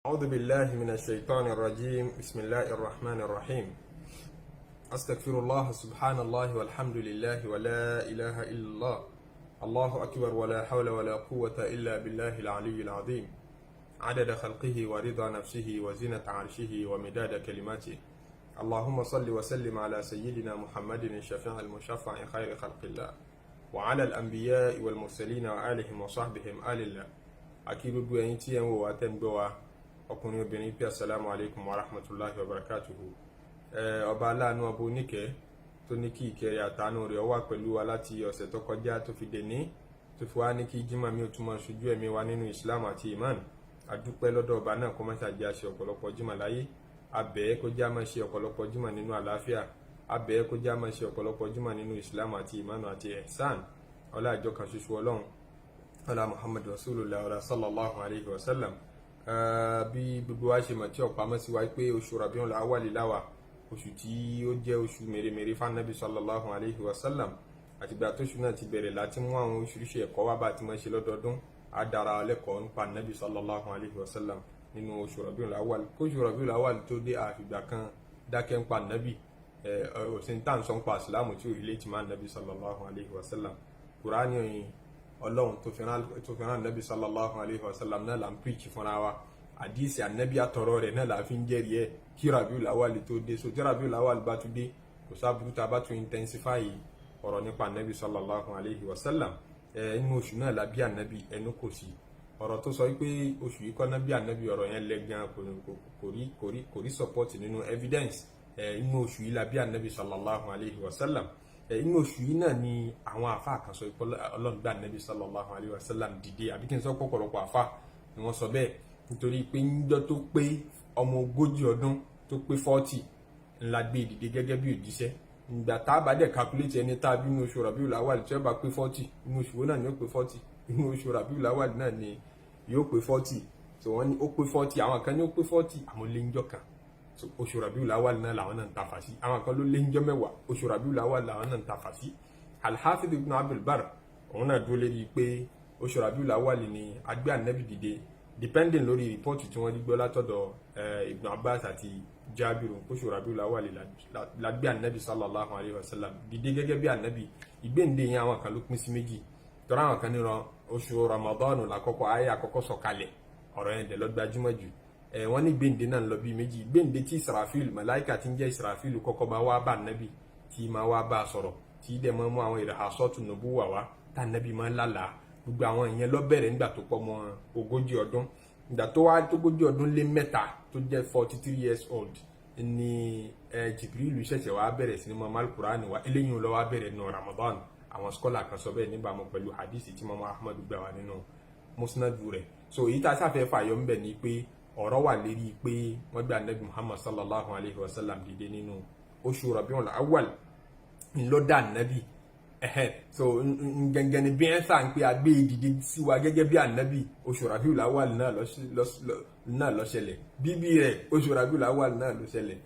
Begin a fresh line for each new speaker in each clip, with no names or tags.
أعوذ بالله من الشيطان الرجيم بسم الله الرحمن الرحيم أستغفر الله سبحان الله والحمد لله ولا إله إلا الله الله أكبر ولا حول ولا قوة إلا بالله العلي العظيم عدد خلقه ورضا نفسه وزنة عرشه ومداد كلماته اللهم صل وسلم على سيدنا محمد الشفيع المشفع خير خلق الله وعلى الأنبياء والمرسلين وآلهم وصحبهم آل الله أكيد بوينتي واتنبوا ọkùnrin obìnrin pé assalamu alaikum wa rahmatullahi wa barakatuhu. Ọba aláàánú ọba oníkẹ́ tó ní kí ìkẹ́ àtàánú rẹ̀ wà pẹ̀lú wa láti ọ̀sẹ̀ tó kọjá tó fi dèní tó fi wá ní kí jímọ̀ mi ò túmọ̀ ṣojú ẹ̀mí wa nínú islam àti iman. Adúpẹ́ lọ́dọ̀ ọba náà kó má ṣàjẹ́ àṣẹ ọ̀pọ̀lọpọ̀ jímọ̀ láyé, abẹ́ kó já máa ṣe ọ̀pọ̀lọpọ̀ jímọ̀ nínú àlàáfíà, abẹ́ kó já máa ṣe ọ̀pọ̀lọpọ̀ jímọ̀ nínú islam àti iman àti ihsan. Ọlá àjọ kan ṣoṣo Ọlọ́run, ọlá Muhammad rasulullah ọlá sallallahu alayhi wa sallam. Bí gbogbo wa ṣe mọ̀ tí ọ̀pá mọ́ sí wa pé oṣù Rabiul Awwal láwà, oṣù tí ó jẹ́ oṣù mèremère fún Nabi sallallahu alayhi wa sallam. Àtìgbà tóṣù náà ti bẹ̀rẹ̀ láti mú àwọn oríṣiríṣi ẹ̀kọ́ wá bá ti mọ́ ṣe lọ́dọọdún, á dára lẹ́kọ̀ọ́ nípa Nabi sallallahu alayhi wa sallam nínú oṣù Rabiul Awwal. Kóṣù Rabiul Awwal tó dé àfìgbà kan dákẹ́ ń pa Nabi, òsín tá à ń sọ ń pa ìsìlámù tí ò rí létí máa Nabi sallallahu alayhi wa sallam. Kùránì Ọlọ́run tó fi rán Nabi sallallahu alayhi wa sallam náà là ń preach fúnra wa, àdíìsì ànábì àtọ̀rọ̀ rẹ̀ náà là fi ń jẹ́rìí ẹ̀ kí Rabiul Awwal tó dé. So tí Rabiul Awwal bá tún dé, kò sábúrú tá a bá tún intensify ọ̀rọ̀ nípa Nabi sallallahu alayhi wa sallam. Inú oṣù náà la bí ànábì, ẹnu kò sí ọ̀rọ̀ tó sọ pé oṣù yìí kọ́ náà bí ànábì, ọ̀rọ̀ yẹn lẹ́gàn kò rí support nínú evidence. Inú oṣù yìí la bí ànábì sallallahu alayhi wa sallam. Inú oṣù yìí náà ni àwọn àfáà kan sọ pé Ọlọ́run gbé Ànábì sallallahu alayhi wa sallam dìde, àbí kí n sọ pọ̀pọ̀lọpọ̀ àfáà ni wọ́n sọ bẹ́ẹ̀, nítorí pé níjọ́ tó pé ọmọ 40 ọdún tó pé 40 ńlá gbé dìde gẹ́gẹ́ bí òjíṣẹ́. Ìgbà tá a bá dẹ̀ calculate ẹni tá a bí inú oṣù Rabiul Awwal tí ó bá pé 40, inú oṣù wo náà ni ó pé 40, inú oṣù Rabiul Awwal náà ni yóò pé 40. So wọ́n ní ó pé 40, àwọn kan ní ó pé 40 àmọ́ lé níjọ́ kan. So oṣù Rabiul Awwal náà làwọn náà ń tafà sí, àwọn kan ló lé níjọ́ mẹ́wàá, oṣù Rabiul Awwal làwọn náà ń tafà sí. Al-Hafidh ibn Abdul Barr òun náà dúró lérí pé oṣù Rabiul Awwal ni agbé ànábì dìde, depending lórí rìpọ́ọ̀tì tí wọ́n rí gbọ́ látọ̀dọ̀ Ibn Abbas àti Jabiru. Oṣù Rabiul Awwal lágbé ànábì sallallahu alayhi wa sallam dìde gẹ́gẹ́ bí ànábì. Ìgbéǹde yẹn àwọn kan ló pín sí méjì, tọ́ra àwọn kan níran oṣù Ramadan lákọ́kọ́ ayé àkọ́kọ́ sọ̀kalẹ̀, ọ̀rọ̀ yẹn dẹ̀ ló gbajúmọ̀ jù. Wọ́n ní gbéǹde náà lọ bí méjì. Gbéǹde tí Israfil, màláìkà tí ń jẹ́ Israfil kọ́kọ́ máa wá bá ànábì, tí máa wá bá a sọ̀rọ̀, tí dẹ̀ máa mú àwọn ìrahasọ́tù nubuwa wá tá ànábì máa ń lálàá. Gbogbo àwọn ìyẹn ló bẹ̀rẹ̀ nígbà tó pọ̀ mọ́ 40 ọdún. Ìgbà tó wá tó 40 ọdún lé mẹ́ta tó jẹ́ 43 years old ni Jibril ṣẹ̀ṣẹ̀ wá bẹ̀rẹ̀ sí ní mọ́ Al-Qur'ani wá. Eléyìí ló wá bẹ̀rẹ̀ nínú Ramadan. Àwọn skọ́là kan sọ bẹ́ẹ̀ níbàámu pẹ̀lú hadisi tí Imam Ahmad gbà wá nínú musnadu rẹ̀. So èyí tá a sáfẹ́ fàyọ ńbẹ̀ ni pé ọ̀rọ̀ wà lérí pé wọ́n gbé ànábì Muhammad sallallahu alayhi wa sallam dìde nínú oṣù Rabiul Awwal ńlọ́dà ànábì. So gẹ́gẹ́ ni bí ẹ sá ń pé agbé dìde sí wa gẹ́gẹ́ bí ànábì, oṣù Rabiul Awwal náà ló ṣẹlẹ̀. Bíbí rẹ̀ oṣù Rabiul Awwal náà ló ṣẹlẹ̀.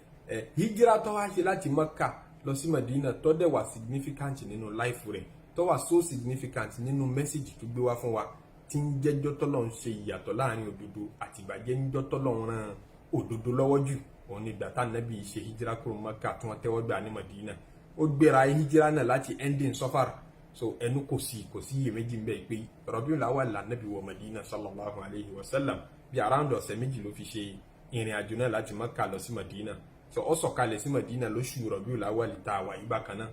Hijira tó wá ṣe láti Mẹ́kà lọ sí Madina tó dẹ̀ wà significant nínú life rẹ̀, tó wà so significant nínú message tó gbé wá fún wa, tí ń jẹ́jọ́ tọ́lọ́ ń ṣe ìyàtọ̀ láàrin òdodo àti ìbàjẹ́, níjọ́ tọ́lọ́ ń ran òdodo lọ́wọ́ jù. Òun ni ìgbà tá Nábì ṣe hijira kúrò Mẹ́kà tí wọ́n tẹ́wọ́ gbà ní Madina. Ó gbéra hijira náà láti ending Safar. So ẹnu kò sí iyèméjì ń bẹ pé Rabiul Awwal là Nábì wọ Madina sallallahu alayhi wa sallam. Bí around ọ̀sẹ̀ méjì ló fi ṣe ìrìn àjò náà láti Mẹ́kà lọ sí Madina. So ó sọ̀kalẹ̀ sí Madina lóṣù Rabiul Awwal tá a wà yí bákan náà.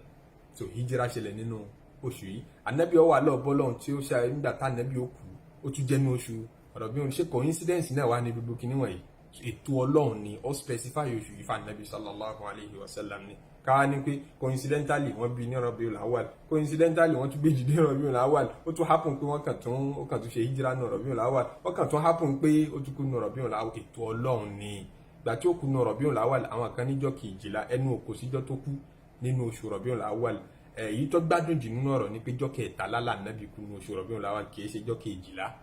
So hijira ṣẹlẹ̀ nínú oṣù yìí. Ànábì ó wà lọ́ọ̀bọ́lọ́hún tí ó ṣe nígbà tá Nábì ó kú, ó tún jẹ́ ní oṣù Rabiul. Ṣé coincidence náà wà ní gbogbo kinní wọ̀nyí? Ètò Ọlọ́run ni ó specify oṣù yìí fún Ànábì sallallahu alayhi wa sallam ni. Ká ní pé coincidentally wọ́n bí ní Rabiul Awwal, coincidentally wọ́n tún gbé dìde Rabiul Awwal, ó tún happen pé wọ́n kàn tún ṣe hijira ní Rabiul Awwal, ó kàn tún happen pé ó tún kú ní Rabiul Awwal. Ètò Ọlọ́run ni. Ìgbà tí ó kú ní Rabiul Awwal, àwọn kan níjọ́ kejìlá, ẹnu òkò síjọ́ tó kú nínú oṣù Rabiul Awwal. Èyí tó gbádùn jù nínú ọ̀rọ̀ ni pé jọ́ kẹtàlá là Nábì kú ní oṣù Rabiul Awwal, kì í ṣe jọ́ kejìlá.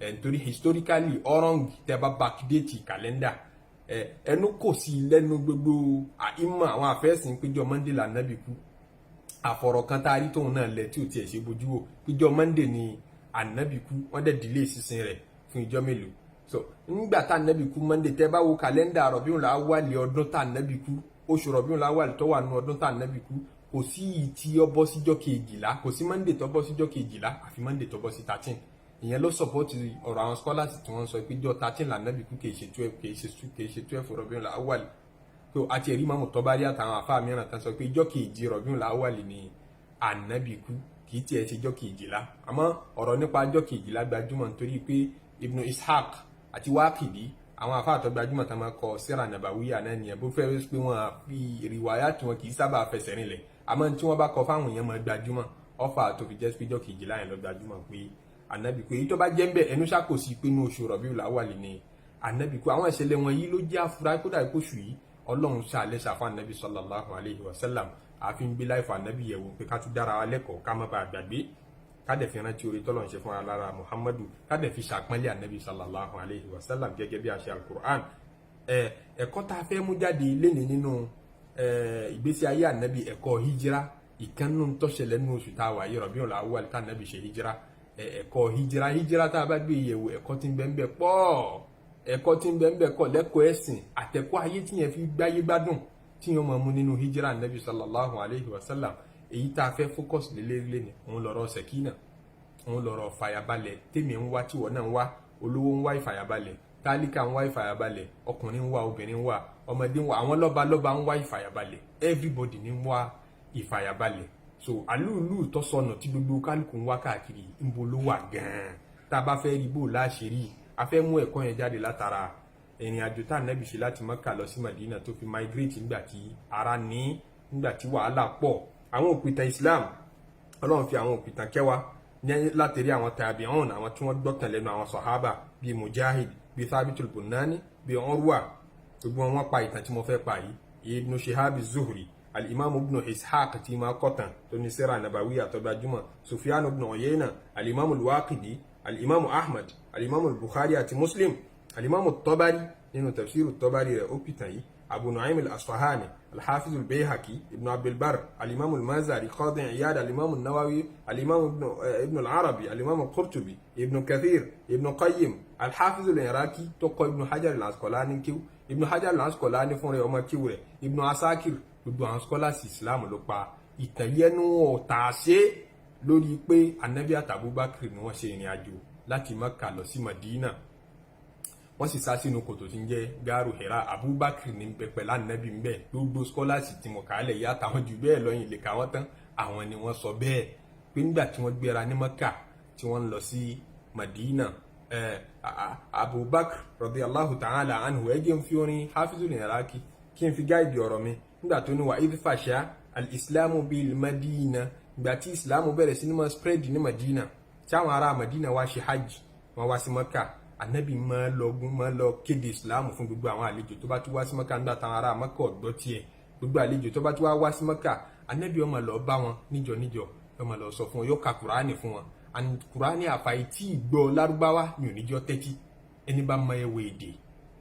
Nítorí historically ọ̀rọ̀ tẹ́ bá backdate calendar, ẹnu kò sí lẹ́nu gbogbo àìmọ̀ àwọn àfẹ́sìn péjọ Monday là Nábì kú. Àfọ̀rọ̀ kan tá a rí tóun náà lẹ̀ tí ò tiẹ̀ ṣe bójú wò péjọ Monday ni ànábì kú, wọ́n dẹ̀ delay sísin rẹ̀ fún ìjọ́ mélòó. so nígbà tá ànábì kú Monday tẹ́ bá wo kàlẹ́ndà Rabiul Awwal ọdún tá ànábì kú oṣù Rabiul Awwal tó wà nínú ọdún tá ànábì kú kò sí tí ó bọ́ síjọ́ kejìlá kò sí Monday tó bọ́ síjọ́ kejìlá àfi Monday tó bọ́ sí 13 ìyẹn ló support ọ̀rọ̀ àwọn scholars tí wọ́n sọ pé jọ́ 13 lànàbì kú kìí ṣe 12 kìí ṣe 12 Rabiul Awwal tó àti ẹ̀rí Imam Tabari àtàwọn àfáà mìíràn tán sọ pé jọ́ kejì Rabiul Awwal ni ànábì kú kìí tiẹ̀ ṣe jọ́ kejìlá àmọ́ ọ̀rọ̀ nípa jọ́ kejìlá gbajúmọ̀ nítorí pé Ibn Ishaq àti Waqidi àwọn àfáà tó gbajúmọ̀ tán máa kọ síra nàbàwíyà náà nìyẹn bó fẹ́ pé wọ́n fi rìwáyà tí wọ́n kìí sábà fẹsẹ̀ rinlẹ̀ àmọ́ tí wọ́n bá kọ fáwọn èèyàn máa gbajúmọ̀ ọ̀fà tó fi jẹ́ pé jọ́ kejìlá yẹn lọ gbajúmọ̀ pé ànábì kú èyí tó bá jẹ́ ń bẹ̀ ẹnu ṣàkóso pé inú oṣù Rabiul Awwal ni ànábì kú àwọn ìṣẹ̀lẹ̀ wọn yìí ló jẹ́ àfúrá kódà ìkóṣù yìí ọlọ́run ṣàlẹ́ ṣàfà ànábì sallallahu alayhi wa sallam àfi ń gbé láìfọ ànábì yẹ̀wò pé ká tún dára wa lẹ́kọ̀ọ́ ká má bàa gbàgbé ká dẹ̀ fi rántí orí tọ́lọ̀ ń ṣe fún alára Muhammadu ká dẹ̀ fi ṣàpọ́nlé ànábì sallallahu alayhi wa sallam gẹ́gẹ́ bí àṣẹ al-Qur'an ẹ̀kọ́ tá a fẹ́ mú jáde lénìí nínú ìgbésí ayé ànábì ẹ̀kọ́ hijira ìkànnù tó ṣẹlẹ̀ nínú oṣù tá a wà yìí Rabiul Awwal tá ànábì ṣe hijira ẹ̀kọ́ hijira tá a bá gbé yẹ̀wò ẹ̀kọ́ tí ń bẹ ń bẹ pọ̀ ẹ̀kọ́ tí ń bẹ ń bẹ kọ́ lẹ́kọ̀ọ́ ẹ̀sìn àtẹ̀kọ́ ayé tí yẹn fi gbáyé gbádùn tí yẹn máa mú nínú hijira ànábì sallallahu alayhi wa sallam èyí tá a fẹ́ focus lélẹ́rìí lẹ́ni òun lọ́rọ̀ sẹ̀kínà òun lọ́rọ̀ fàyàbalẹ̀ tèmi ń wá tíwọ́ náà ń wá olówó ń wá ìfàyàbalẹ̀ tálíkà ń wá ìfàyàbalẹ̀ ọkùnrin ń wá obìnrin ń wá ọmọdé ń wá àwọn lọ́balọ́ba ń wá ìfàyàbalẹ̀ everybody ní ń wá ìfàyàbalẹ̀ so àlúùlù tó sọnù tí gbogbo kálukú ń wá káàkiri ń bo ló wà gan-an tá a bá fẹ́ rí bó láṣìírí a fẹ́ mú ẹ̀kọ́ yẹn jáde látara ìrìn àjò tá ànábì ṣe láti Mẹ́kà lọ sí Madina tó fi migrate nígbà tí ara ní nígbà tí wàhálà pọ̀ àwọn òpìtàn Islam Ọlọ́run fi àwọn òpìtàn kẹwàá ní látẹ̀rí àwọn tabi'un àwọn tí wọ́n gbọ́kàn lẹ́nu àwọn sàhábà bíi Mujahid bíi Thabitul Bunani bíi Urwa gbogbo wọn pa ìtàn tí mo fẹ́ pa yìí Ibn Shihab az-Zuhri al-Imam Ibn Ishaq tí máa kọ́tàn tó ní sira nabawiyya tó gbajúmọ̀ Sufyan ibn Uyayna al-Imam al-Waqidi al-Imam Ahmad al-Imam al-Bukhari àti Muslim al-Imam at-Tabari nínú tafsir at-Tabari rẹ̀ ó pìtàn yìí Abu Nu'aym al-Asfahani الحافظ البيهقي ابن عبد البر الإمام المازري قاضي عياد الإمام النووي الإمام ابن العربي الإمام القرطبي ابن كثير ابن قيم الحافظ العراقي توقع ابن حجر العسقلاني كيو ابن حجر العسقلاني فون رẹ̀ ọmọ kíw rẹ̀ ابن عساكر gbogbo àwọn scholars Islam ló pa ìtẹ̀yẹnu ọ̀tàṣe lórí pé Ànábì àti Abubakar ni wọ́n ṣe ìrìn àjò láti Mẹ́kà lọ sí Madina wọ́n sì sá sínú kòtò tí ń jẹ́ gáàrù Hira Abubakar ní bẹ pẹ̀lú Ànábì ń bẹ gbogbo scholars tí mo kà á lẹ̀ yá táwọn jù bẹ́ẹ̀ lọ́yìn lè kà wọ́n tán àwọn ni wọ́n sọ bẹ́ẹ̀ pé nígbà tí wọ́n gbéra ní Mẹ́kà tí wọ́n ń lọ sí Madina Abubakar radiyallahu ta'ala anhu ẹjẹ́ ń fi orin Hafizul Iraqi kí n fi gáìdì ọ̀rọ̀ mi nígbà tó ní wà idh fasha al-islamu bil Madina ìgbà tí Islam bẹ̀rẹ̀ sí ní mọ́ spread ní Madina tí àwọn ará Madina wá ṣe hajj wọ́n wá sí Mẹ́kà Ànábì máa lọ kéde Islam fún gbogbo àwọn àlejò tó bá tún wá sí Mẹ́kà nígbà táwọn ará Mẹ́kà ọ̀gbọ́ tiẹ̀ gbogbo àlejò tó bá tún wá sí Mẹ́kà Ànábì ó máa lọ bá wọn níjọ ó máa lọ sọ fún wọn yóò ka Kùránì fún wọn and Kùránì àfàì tí ìgbọ́ Lárúbáwá ní oníjọ́ tẹ́tí ẹni bá mọ ẹwẹ́ èdè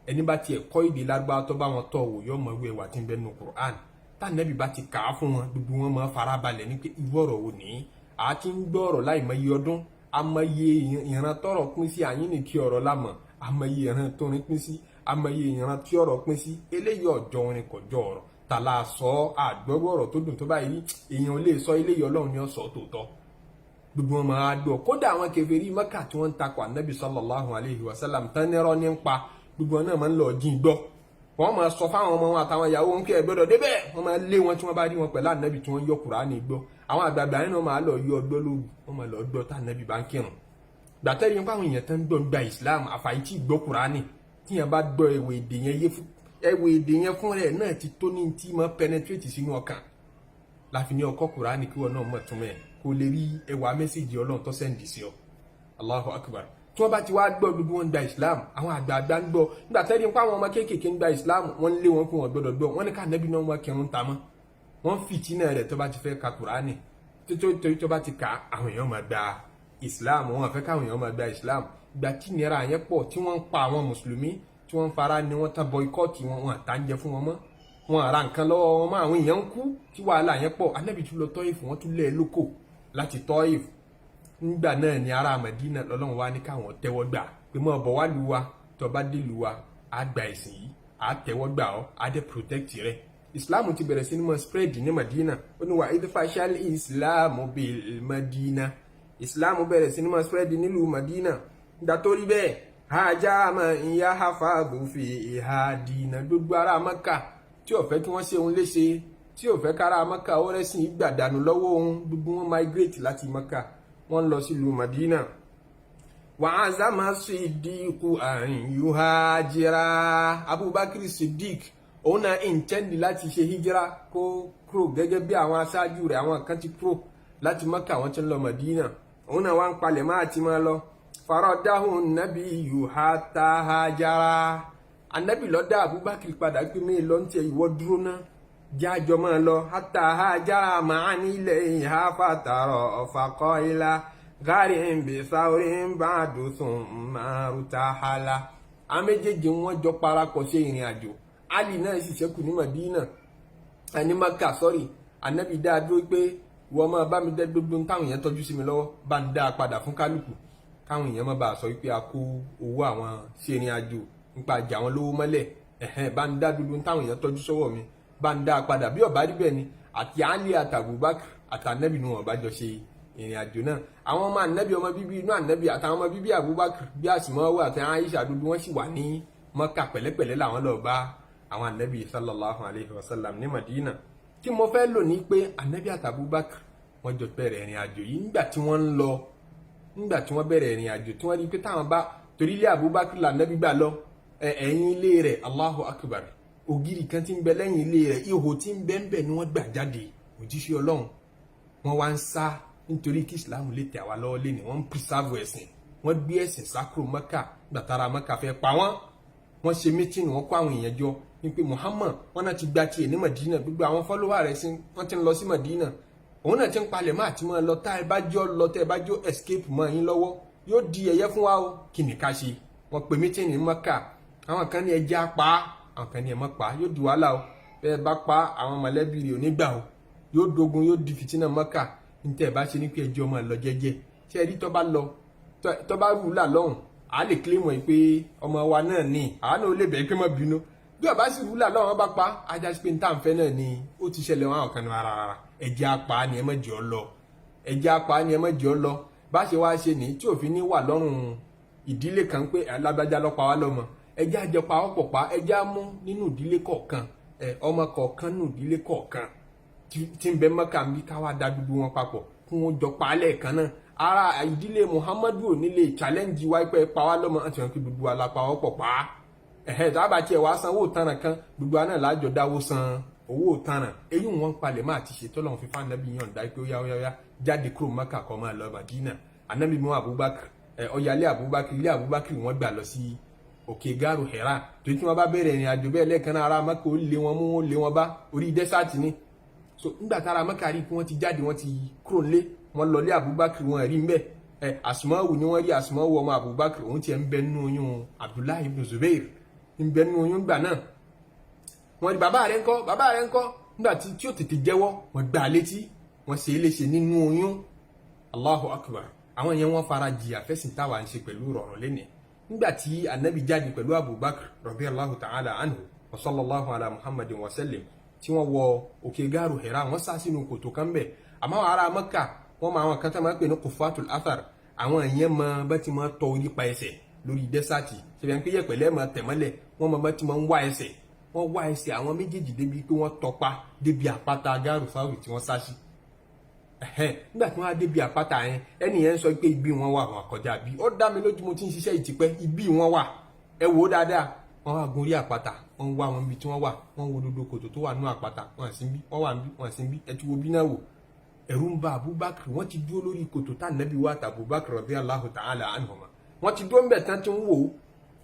ẹni bá tiẹ̀ kọ́ èdè Lárúbáwá tó bá wọn tọ̀ wò yóò mọ ẹwẹ́ wà tí ń bẹ nínú Kùránì tá Ànábì bá ti kà á fún wọn gbogbo wọn máa farabalẹ̀ ní pé irú ọ̀rọ̀ wo nìyí àti ń gbọ́ ọ̀rọ̀ láì mọ iye ọdún amaye ìran tọrọ pín sí àyín ní kí ọ̀rọ̀ lámọ̀ amaye ìran tó rin pín sí amaye ìran tí ọ̀rọ̀ pín sí eléyìí ọjọ́ orin kọjọ ọ̀rọ̀ tàlà sọ àgbọgbọ ọ̀rọ̀ tó dùn tó báyìí èèyàn lè sọ eléyìí Ọlọ́run ni ó sọ tòótọ́ gbogbo wọn máa gbọ́ kódà àwọn kèfèrí Mẹ́kà tí wọ́n ń takò Ànábì sallallahu alayhi wa sallam tánirọ ní ń pa gbogbo wọn náà máa ń lọ dín gbọ́ wọ́n máa sọ fáwọn ọmọ wọn àtàwọn ìyàwó wọn kí ẹ gbọ́dọ̀ débẹ̀ wọ́n máa lé wọn tí wọ́n bá rí wọn pẹ̀lú Ànábì tí wọ́n yọ Kùránì gbọ́ àwọn àgbààgbà nínú máa lọ yọ ọgbọ́ lóru wọ́n máa lọ gbọ́ tá Ànábì bá ń kírun gbàtẹ́rì ń fáwọn èèyàn tó ń gbọ́ gba Islam àfàì tí gbọ́ Kùránì tí yẹn bá gbọ́ ẹwẹ́ èdè yẹn fún rẹ̀ náà ti tó ní tí máa penetrate sínú ọkàn láfi ní ọkọ̀ Kùránì kí wọn náà mọ̀ tún mẹ́ kó lè rí ẹwà mẹ́sẹ̀jì Ọlọ́run tó sẹ́ǹdì sí ọ Allahu Akbar tí wọ́n bá ti wá gbọ́ gbogbo wọn gba Islam àwọn àgbààgbà ń gbọ́ gbàtẹ́rì ń fáwọn ọmọ kéékèèké ń gba Islam wọ́n lé wọn kí wọ́n gbọ́dọ̀ gbọ́ wọ́n ní ká Ànábì náà wọ́n kírun ta mọ́ wọ́n fìtínà rẹ̀ tó bá ti fẹ́ ka Kùránì tó bá ti kà àwọn èèyàn máa gba Islam wọn fẹ́ káwọn èèyàn máa gba Islam gba tí nira yẹn pọ̀ tí wọ́n ń pa àwọn mùsùlùmí tí wọ́n ń fara ni wọ́n tán boycott wọn àtàǹjẹ fún wọn mọ́ wọn àra nǹkan lọ́wọ́ wọn mọ́ àwọn èèyàn ń kú tí wàhálà yẹn pọ̀ Ànábì tún lọ Tọ́ìfù wọ́n tún lé e lóko láti Tọ́ìfù nígbà náà ni ará Mẹdínà lọ́lọ́run wá ní káwọn tẹ́wọ́ gbà pé mọ́ bọ̀ wá lu wa tó bá dé ìlú wa á gba ẹ̀sìn yìí á tẹ́wọ́ gbà ọ́ á dé protect rẹ̀. Islam ti bẹ̀rẹ̀ sí ní mọ́ spread ní Madina. Ó ní wà idfashal Islam bil Madina. Islam bẹ̀rẹ̀ sí ní mọ́ spread nílùú Madina. Nítorí bẹ́ẹ̀ haja man yahfadhu fi ihadina. Gbogbo ará Mẹ́kà tí ó fẹ́ kí wọ́n ṣe òun léṣe, tí ó fẹ́ kára Mẹ́kà ó rẹ́sìn ìgbàdànù lọ́wọ́ òun, gbogbo wọn migrate láti Mẹ́kà wọ́n lọ sí ìlú Madina. Wa azama Siddiqu an yuhajira. Abubakar Siddiq òun náà intend láti ṣe hijira kó kúrò gẹ́gẹ́ bí àwọn aṣáájú rẹ̀ àwọn kan ti kúrò láti Mẹ́kà wọ́n ti lọ Madina. Òun náà wá ń palẹ̀ máa ti máa lọ. Faradahu nabiyyu hatta hajara. Ànábì ló dá Abubakar padà pé mi lọ ntẹ ìwọ dúró ná jájọ máa lọ hatta hajara ma'ani ilayha fatara faqaila gharin bi thawrin ba'du thumma rutahala. Àméjèèjì wọ́n jọ parapọ̀ ṣe ìrìn àjò. Ali náà sì ṣẹ́kù ní Madina ní Mẹ́kà sọ́rí. Ànábì dá dúró pé wọ́n máa bá mi dẹ́ gbogbo táwọn èèyàn tọ́jú sí mi lọ́wọ́ bá ń dá padà fún kálukú káwọn èèyàn má bàa sọ wípé a kó owó àwọn ṣe ìrìn àjò nípa àjà àwọn lówó mọ́lẹ̀. Bá ń dá gbogbo táwọn èèyàn tọ́jú sọ́wọ́ mi bá ń dá padà bí ọ̀bá rí bẹ́ẹ̀ ni àti Ali àti Abubakar àti Ànábì ni wọ́n bá jọ ṣe ìrìn àjò náà. Àwọn ọmọ Ànábì ọmọ bíbí inú Ànábì àtàwọn ọmọ bíbí Abubakar bí Asma'u àti Aisha gbogbo wọn sì wà ní Mẹ́kà pẹ̀lẹ́pẹ̀lẹ́ làwọn lọ bá àwọn Ànábì sallallahu alayhi wa sallam ní Madina. Tí mo fẹ́ lò ní pé Ànábì àti Abubakar wọ́n jọ bẹ̀rẹ̀ ìrìn àjò yìí nígbà tí wọ́n ń lọ, nígbà tí wọ́n bẹ̀rẹ̀ ìrìn àjò tí wọ́n rí pé táwọn bá torí ilé Abubakar là Ànábì gbà lọ ẹ̀yìn ilé rẹ̀ Allahu Akbar ògiri kan tí ń bẹ lẹ́yìn ilé rẹ̀ ihò tí ń bẹ ń bẹ ni wọ́n gbà jáde òjíṣẹ́ Ọlọ́run. Wọ́n wá ń sá nítorí kí Islam lè tẹ̀ wá lọ́wọ́ lé ní wọ́n ń preserve ẹ̀sìn. Wọ́n gbé ẹ̀sìn sákúrò Mẹ́kà gbàtàrà Mẹ́kà fẹ́ pa wọ́n. Wọ́n ṣe meeting wọ́n kó àwọn èèyàn jọ wípé Muhammad wọn náà ti gba tiẹ̀ ní Madina gbogbo àwọn follower rẹ̀ sí wọ́n ti ń lọ sí Madina. Òun náà ti ń palẹ̀ máa ti máa lọ tá ẹ bá jọ lọ tẹ́ ẹ bá jọ escape mọ́ yín lọ́wọ́ yóò di ẹ̀yẹ fún wa o kí ni ká ṣe. Wọ́n pe meeting ní Mẹ́kà àwọn kan ní ẹjẹ́ apá àwọn kan ní ẹ má pa yóò di wàhálà o bẹ́ẹ̀ bá pa àwọn mọ̀lẹ́bí rẹ̀ ò ní gbà o yóò dogun yóò di fìtínà Mẹ́kà ní tẹ́ ẹ bá ṣe ní pé ẹjọ́ máa lọ jẹ́jẹ́ ṣé ẹ rí tó bá rú là lọ́hùn a lè claim wọn pé ọmọ wa náà ní àwọn náà lè bẹ̀ẹ́ pé má bínú bí ọba sì rúlà lọ́wọ́ bá pa ajá sí pé níta nfẹ́ náà ni ó ti ṣẹlẹ̀ wọn àwọn kan ní rárá ẹ̀jẹ̀ apá ni ẹ má jẹ́ ọ lọ ẹ̀jẹ̀ apá ni ẹ má jẹ́ ọ lọ bá ṣe wá ṣe ní tí òfin ní wà lọ́rùn ìdílé kan pé alágbájá lọ́pàá wa lọ́mọ ẹ̀jẹ̀ àjọpá ọ̀pọ̀ pa ẹ̀jẹ̀ á mú nínú ìdílé kọ̀ọ̀kan ọmọ kọ̀ọ̀kan nínú ìdílé kọ̀ọ̀kan tí ń bẹ Mẹ́kà ń bí káwá dá dúdú wọn papọ̀ kí wọ́n jọ pa á lẹ́ẹ̀kan náà ara ìdílé Muhammadu ò nílé challenge wa pé pa wá lọ́mọ àti wọn kí gbogbo alápawọ́pọ̀ pa á tábà tiẹ̀ wá san owó tanràn kan gbogbo àná làájọ dáwó san owó tanràn èyí wọn palẹ̀ máa ti ṣètò lọ́wọ́ fífa Ànábì yọ̀ǹda pé ó yá jáde kúrò Mẹ́kà kó máa lọ Madina. Ànábì mú Abubakar ọ̀yálé Abubakar ilé Abubakar wọ́n gbà lọ sí òkè gáàrú Hira torí tí wọ́n bá bẹ̀rẹ̀ ìrìn àjò bẹ́ẹ̀ lẹ́ẹ̀kan náà ará Mẹ́kà ó lé wọn mú ó lé wọn bá orí dẹ́sàtì ni so nígbà tára Mẹ́kà rí pé wọ́n ti jáde wọ́n ti kúrò nílé wọ́n lọlé Abubakar wọn rí mbẹ Asma'u ni wọ́n rí Asma'u ọmọ Abubakar òun tiẹ̀ ń bẹ nínú oyún Abdullahi ibn Zubair ń bẹ nínú oyún gbà náà wọ́n rí bàbá rẹ̀ ńkọ́ nígbà tí ó tètè jẹ́wọ́ wọ́n gbà létí wọ́n ṣe é léṣe nínú oyún. Allahu Akbar àwọn yẹn wọ́n fara jìyà fẹ́sìn táwa ń ṣe pẹ̀lú rọ̀rùn lẹ́nìí nígbà tí Ànábì jáde pẹ̀lú Abubakar radiyallahu ta'ala anhu wa sallallahu ala Muhammadin wa sallam tí wọ́n wọ òkè gáàrú Hira wọ́n sá sínú kòtò kan bẹ̀ àmọ́ ará Mẹ́kà wọ́n máa wọn kan tó máa ń pè ní kufatul athar àwọn èèyàn máa bá ti máa tọ orí pa ẹsẹ̀ lórí dẹ́sàtì ṣẹlẹ̀ ń pé yẹ̀pẹ̀lẹ́ máa tẹ̀mọ́lẹ̀ wọ́n máa bá ti máa ń wá ẹsẹ̀ wọ́n wá ẹsẹ̀ àwọn méjèèjì débi pé wọ́n tọpa débi àpáta gáàrú fáwì tí wọ́n sá sí. nígbà tí wọ́n á débi àpáta yẹn ẹnì yẹn ń sọ pé ibi wọn wà wọn kọjá bí ó dá mi lójú mo ti ń ṣiṣẹ́ ìtìpẹ́ ibi wọn wà ẹ wò ó dáadáa wọ́n wá gun orí àpáta wọ́n wá wọn bí tí wọ́n wà wọ́n wo dodo kòtò tó wà nú àpáta wọ́n sì ń bí wọ́n wà ń bí wọ́n sì ń bí ẹ ti wo bí náà wò ẹ̀rù ń ba Abubakar wọ́n ti dúró lórí kòtò tá Ànábì wa ta Abubakar radiyallahu ta'ala anhuma wọ́n ti dúró ń bẹ̀ tán tí ń wò ó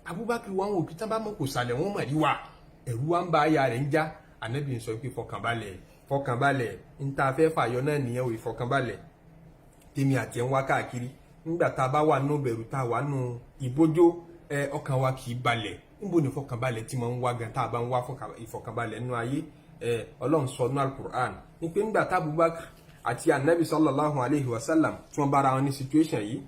Abubakar wọn wò kí tán bá mọ̀ kò sàlẹ̀ wọn mọ̀ rí wa ẹ̀rù wa ń ba aya rẹ̀ ń já Ànábì ń sọ pé fọkànbalẹ̀ ń ta fẹ́ fàyọ náà nìyẹn ò ìfọkànbalẹ̀ tèmi àti ẹ̀ ń wá káàkiri nígbà tá a bá wà nù bẹ̀rù tá a wà nù ìbójó ọkàn wa kì í balẹ̀ níbo ni ìfọkànbalẹ̀ tí mo ń wá gan tá a bá ń wá ìfọkànbalẹ̀ nínú ayé Ọlọ́run sọ nínú Al-Qur'an ní pé nígbà tá Abubakar àti Ànábì sallallahu alayhi wa sallam tí wọ́n bára wọn ní situation yìí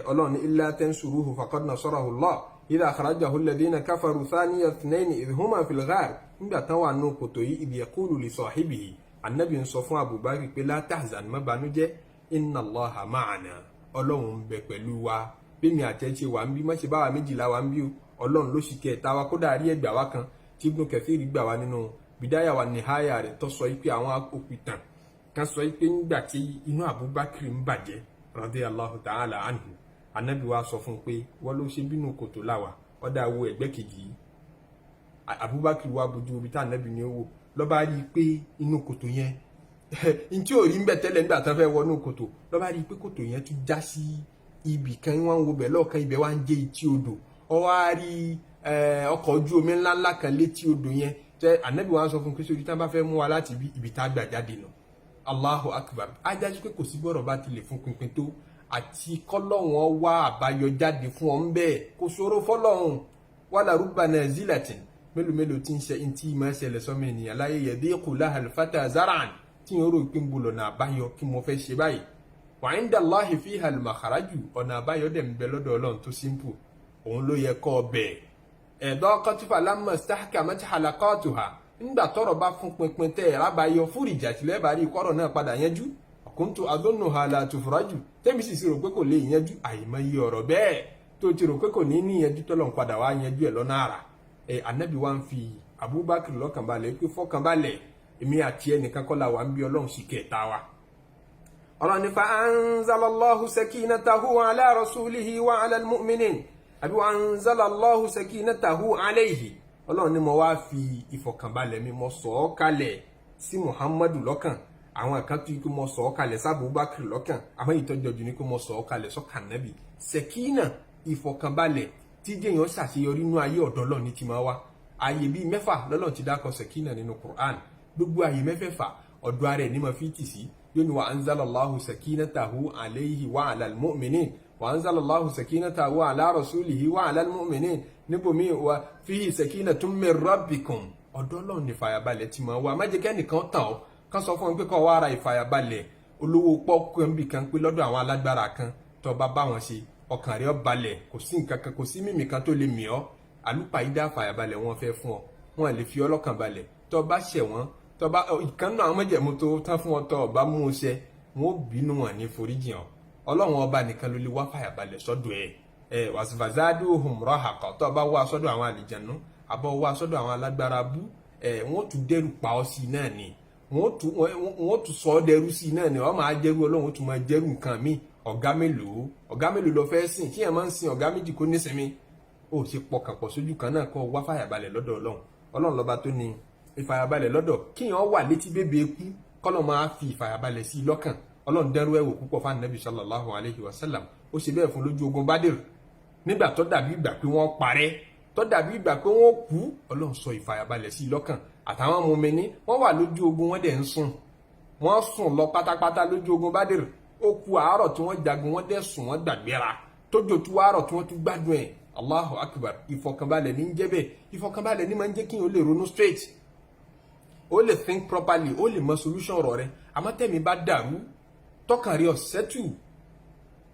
Ọlọ́run ní illa tansuruhu faqad nasarahu Allah idha akhrajahu alladhina kafaru thaniya ithnayni idh huma fil ghar nígbà tán wà nù kòtò yìí idh yaqulu li sahibihi anabi ń sọ fún Abubakar pé la tahzan má banújẹ́ inna Allaha ma'ana ọlọ́run ń bẹ pẹ̀lú wa bí mi àtẹ̀ṣe wà ń bí má ṣe bá wa méjìlá wa ń bí o ọlọ́run ló sì kẹta wa kódà rí ẹgbà wa kan tí Ibn Kathir gbà wá nínú bidaya wa nihaya rẹ̀ tó sọ pé àwọn òpìtàn kan sọ pé nígbà tí inú Abubakar ń bàjẹ́ radiyallahu ta'ala anhu anabi wa sọ fún pé wọ́n ló ṣe bínú kòtò láwà ọ̀dà wo ẹgbẹ́ kejì yìí Abubakar wa bójú omi tá anabi ní owó lọ́ba rí i pé inú kòtò yẹn ntí ò rí ń bẹ tẹ́lẹ̀ nígbà tán fẹ́ wọnú kòtò lọ́ba rí i pé kòtò yẹn tún já sí ibì kan wọ́n ń wo bẹ̀ lọ́ọ̀kan ibẹ̀ wá ń jẹ́ etí odò ó wá rí ọkọ̀ ojú omi ńláńlá kan létí odò yẹn tẹ anabi wa sọ fún pé sórí tá bá fẹ́ mú wa láti ibi tá gbà jáde nù Allahu Akbar ajájú pé kò sí gbọ́dọ̀ bá tilẹ̀ fún pinpin tó àti kọ́lọ́hún wá àbáyọ jáde fún ọ ń bẹ́ẹ̀ kò ṣòro fọ́lọ́hún wala rubba nazilatin mélòó tí ń ṣe ntí ìmọ̀ ẹsẹ̀lẹ̀ sọ́mọ ènìyàn láyé yadiqu laha al-fata zar'an tí yóò rò pé ń bolọ̀ náà àbáyọ kí mo fẹ́ ṣe báyìí wa 'inda Allahi fiha al-makhraju ọ̀nà àbáyọ dẹ̀ ń bẹ lọ́dọ̀ Ọlọ́run tó simple òun ló yẹ kọ́ bẹ́ẹ̀ ẹ̀dọ́ falamma istahkamat halaqatuha nígbà tọ́rọ̀ bá fún pinpin tẹ́ ẹ̀ rábàáyọ fúrìjà tilẹ̀ bá rí kọ́rọ̀ náà padà yanjú kuntu adunnuha la tufraju tẹ́mi sì rò pé kò lè yanjú àìmọye ọ̀rọ̀ bẹ́ẹ̀ tó ti rò pé kò ní yanjú tọ́lọ̀ ń padà wá yanjú ẹ̀ lọ́nà àrà anabi wa ń fi Abubakar lọ́kàn balẹ̀ pé fọ́kàn balẹ̀ èmi àti ẹnìkan kọ́ la wà ń bí Ọlọ́run sì kẹta wa. Ọlọ́run ní fa anzalallahu sakinatahu ala rasulihi wa ala almu'minin àbí wa anzalallahu sakinatahu alayhi Ọlọ́run ní mo wá fi ìfọ̀kànbalẹ̀ mi mo sọ̀ ọ́ kalẹ̀ sí Muhammadu lọ́kàn àwọn kan tó yí pé mo sọ̀ ọ́ kalẹ̀ sí Abubakar lọ́kàn àmọ́ ìtọ́jú ọjọ́ ni pé mo sọ̀ ọ́ kalẹ̀ sọ́kàn Nábì sẹ̀kínà ìfọ̀kànbalẹ̀ tí jẹ́yàn ṣàṣeyọrí inú ayé ọ̀dọ́ Ọlọ́run ní ti máa wá ààyè bíi mẹ́fà lọ́lọ́run ti dákọ̀ sẹ̀kínà nínú Qur'an gbogbo ààyè mẹ́fẹ̀ẹ̀fà ọ̀dọ̀ ara ẹ̀ ní ma fi tì sí yóò ní wa anzalallahu sakinatahu alayhi wa ala almu'minin wa anzalallahu sakinatahu ala rasulihi wa ala almu'minin níbomi wa fihi sakinatun min rabbikum ọ̀dọ̀ Ọlọ́run ní ìfàyàbalẹ̀ ti máa wá má jẹ́ kẹ́nìkan tàn ọ́ kán sọ fún mi pé kọ́ wá ara ìfàyàbalẹ̀ olówó pọ́ọ́kú ẹ̀ńbì kan pé lọ́dọ̀ àwọn alágbára kan tó bá bá wọn ṣe ọkàn rẹ̀ balẹ̀ kò sí nǹkan kan kò sí mímì kan tó lè mì ọ́ àlùpàídà fàyàbalẹ̀ wọn fẹ́ fún ọ wọn lè fi ọlọ́kàn balẹ̀ tó bá ṣẹ̀ wọ́n tó bá ìkànnì àwọn mẹ́jẹ̀mú tó tán fún ọ tó bá mú un ṣe wọn ò bínú wọn ní foríjì hàn Ọlọ́run ọba nìkan ló lè wá fàyàbalẹ̀ sọ́dọ̀ ẹ̀ wàsífàzádùhùn rọ́hàkọ́ tó bá wá sọ́dọ̀ àwọn àlìjànú àbọ̀ wá sọ́dọ̀ àwọn alágbára bú wọn tún dẹ́rù pa ọ́ sí náà ni wọn tún sọ ọ́ dẹ́rù sí náà ni wọ́n máa jẹ́rù Ọlọ́run tún máa jẹ́rù nǹkan míì ọ̀gá mélòó lọ fẹ́ sìn kí ẹ̀ máa ń sin ọ̀gá méjì kó nísinmi ó ṣe pọkàn pọ̀ sójú kan náà kó wá fàyàbalẹ̀ lọ́dọ̀ Ọlọ́run lọ́ba tó ní ìfàyàbalẹ̀ lọ́dọ̀ kí yẹn wà létí bébè kú kọ́lọ́ máa fi ìfàyàbalẹ̀ sí i lọ́kàn Ọlọ́run dẹ́rù ẹ̀wò púpọ̀ fún Ànábì sallallahu alayhi wa sallam ó ṣe bẹ́ẹ̀ fún lójú ogun Badr nígbà tó dàbí ìgbà pé wọ́n parẹ́ tó dàbí ìgbà pé wọ́n kú Ọlọ́run sọ ìfàyàbalẹ̀ sí i lọ́kàn àtàwọn mùmínì wọ́n wà lójú ogun wọ́n dẹ̀ ń sùn wọ́n sùn lọ pátápátá lójú ogun Badr ó kù àárọ̀ tí wọ́n jagun wọ́n dẹ̀ sùn wọ́n gbàgbéra tójò tú àárọ̀ tí wọ́n tún gbádùn ẹ̀ Allahu Akbar ìfọ̀kànbalẹ̀ ní jẹ́ bẹ́ẹ̀ ìfọ̀kànbalẹ̀ ní máa ń jẹ́ kí n ó lè ronú straight ó lè think properly ó lè mọ solution ọ̀rọ̀ rẹ̀ àmọ́ tẹ̀mí bá dàrú tọkàn rẹ̀ ọ̀sẹ́tù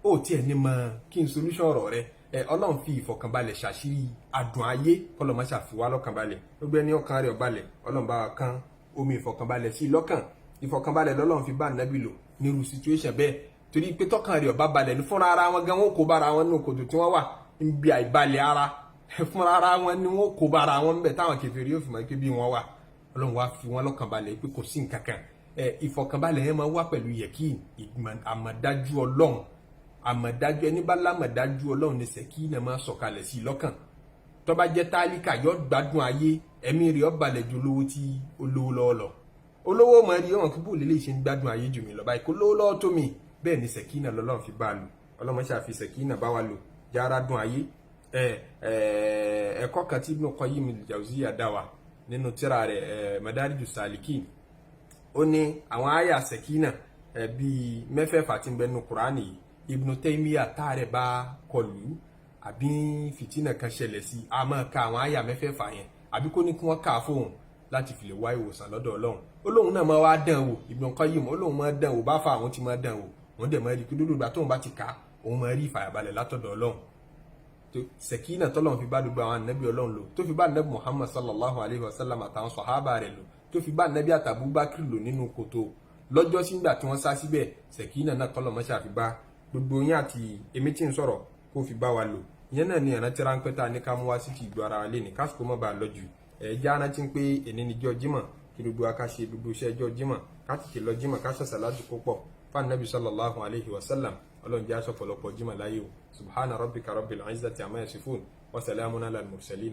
ó tiẹ̀ ní mọ kí n solution ọ̀rọ̀ rẹ̀ Ọlọ́run fi ìfọ̀kànbalẹ̀ ṣàṣírí adùn ayé kọ́lọ́ máa ṣàfiwá lọ́kànbalẹ̀ gbogbo ẹni ọkàn rẹ̀ ọ̀balẹ̀ Ọlọ́run bá kan omi ìfọ̀kànbalẹ̀ sí lọ́kàn ìfọ̀kànbalẹ̀ lọ́lọ́run fi bá Ànábì lò nírú situation bẹ́ẹ̀ torí pé tọkàn rẹ̀ ọba balẹ̀ ní fúnra ara wọn gan wọn kó bára wọn nínú kòtò tí wọ́n wà níbi àìbalẹ̀ ara fúnra ara wọn ni wọn kó bára wọn níbẹ̀ táwọn kèfèrí yóò fi mọ̀ pé bí wọ́n wà Ọlọ́run wá fi wọn lọ́kàn balẹ̀ pé kò sí nǹkan kan ìfọ̀kànbalẹ̀ yẹn máa wá pẹ̀lú yẹ̀kín àmọ̀dájú Ọlọ́run àmọ̀dájú ẹni bá lámọ̀dájú Ọlọ́run ní sẹ̀kínà máa sọ̀kalẹ̀ sí lọ́kàn tó bá jẹ́ tálíkà yóò gbádùn ayé ẹ̀mí rẹ̀ ó balẹ̀ ju olówó tí olówó lọ́wọ́ lọ olówó mọ̀ rí ọ̀hún kí bóòlù lè ṣe ń gbádùn ayé jù mí lọ báyìí kó lówó lọ́wọ́ tó mi bẹ́ẹ̀ ni sẹ̀kínà lọ́lọ́run fi bá a lò Ọlọ́run ṣáà fi sẹ̀kínà bá wa lò jára dùn ayé ẹ̀kọ́ kan tí Ibn Qayyim al-Jawziyya dá wa nínú tírà rẹ̀ Madarijus Salikin ó ní àwọn àyà sẹ̀kínà bíi mẹ́fẹ̀ẹ̀fà tí ń bẹ nínú Kùránì yìí Ibn Taymiyyah táàrẹ̀ bá kọlù àbí fìtínà kan ṣẹlẹ̀ sí a máa ka àwọn àyà mẹ́fẹ̀ẹ̀fà yẹn àbí kó ní kí wọ́n kà á fóun láti fi lè wá ìwòsàn lọ́dọ̀ Ọlọ́run Ọlọ́run náà máa wá dán wò Ibn Qayyim Ọlọ́run máa dán wò bá fa àwọn tí máa dán wò wọ́n dẹ̀ máa rí kí dúdú ìgbà tóun bá ti kà òun máa rí ìfàyàbalẹ̀ látọ̀dọ̀ Ọlọ́run tó sẹ̀kínà tọ́lọ́run fi bá gbogbo àwọn ànábì ọlọ́run lò tó fi bá ànábì Muhammad sallallahu alayhi wa sallam àtàwọn sọ̀hábà rẹ̀ lò tó fi bá ànábì àtàbúbákírì lò nínú kòtò lọ́jọ́ sígbà tí wọ́n sá síbẹ̀ sẹ̀kínà náà kọ́lọ̀ mọ́ṣá fi bá gbogbo yín àti èmi tí ń sọ̀rọ̀ kó fi bá wa lò. ìyẹn náà ni ìrántí ráńpẹ́ tá a ní ká mú wá sí ti ìgbọ́ ara wa lé ní kásìkò mọ́ bá a lọ́jù ẹ̀ẹ́dá rántí pé èní ni jọ́ jímọ̀ kí gbogbo wa ká ṣe gbogbo iṣẹ́ jọ́ jímọ̀ ká tètè lọ jímọ̀ ká ṣàṣà láti kó pọ̀ fún ànábì sallallahu alayhi wa sallam ọlọ́run jẹ́ aṣọ pọ̀lọpọ̀ jímọ̀ láyé o subhana rabbika rabbil izzati amma yasifun wa salamun ala al-mursalin.